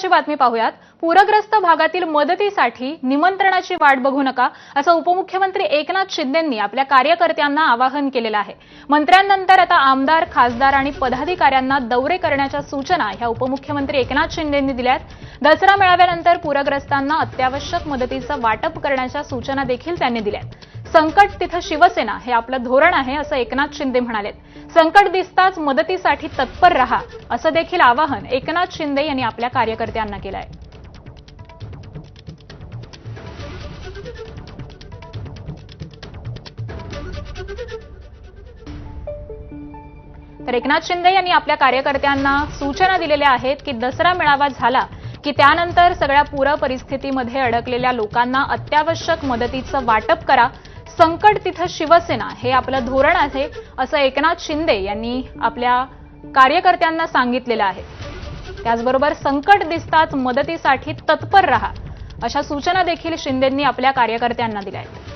महत्त्वाची बातमी पाहूयात। पूरग्रस्त भागातील मदतीसाठी निमंत्रणाची वाट बघू नका असं उपमुख्यमंत्री एकनाथ शिंदेंनी आपल्या कार्यकर्त्यांना आवाहन केलेलं आहे। मंत्र्यांनंतर आता आमदार, खासदार आणि पदाधिकाऱ्यांना दौरे करण्याच्या सूचना ह्या उपमुख्यमंत्री एकनाथ शिंदेंनी दिल्यात। दसरा मेळाव्यानंतर पूरग्रस्तांना अत्यावश्यक मदतीचं वाटप करण्याच्या सूचना देखील त्यांनी दिल्यात। संकट तिथं शिवसेना हे आपलं धोरण आहे असं एकनाथ शिंदे म्हणालेत। संकट दिसताच मदतीसाठी तत्पर रहा असं देखील आवाहन एकनाथ शिंदे यांनी आपल्या कार्यकर्त्यांना केलं आहे। तर एकनाथ शिंदे यांनी आपल्या कार्यकर्त्यांना सूचना दिलेल्या आहेत की दसरा मेळावा झाला की त्यानंतर सगळ्या पूर परिस्थितीमध्ये अडकलेल्या लोकांना अत्यावश्यक मदतीचं वाटप करा। संकट तिथं शिवसेना हे आपलं धोरण आहे असं एकनाथ शिंदे यांनी आपल्या कार्यकर्त्यांना सांगितलेलं आहे। त्याचबरोबर संकट दिसताच मदतीसाठी तत्पर रहा अशा सूचना देखील शिंदेंनी आपल्या कार्यकर्त्यांना दिल्या आहेत।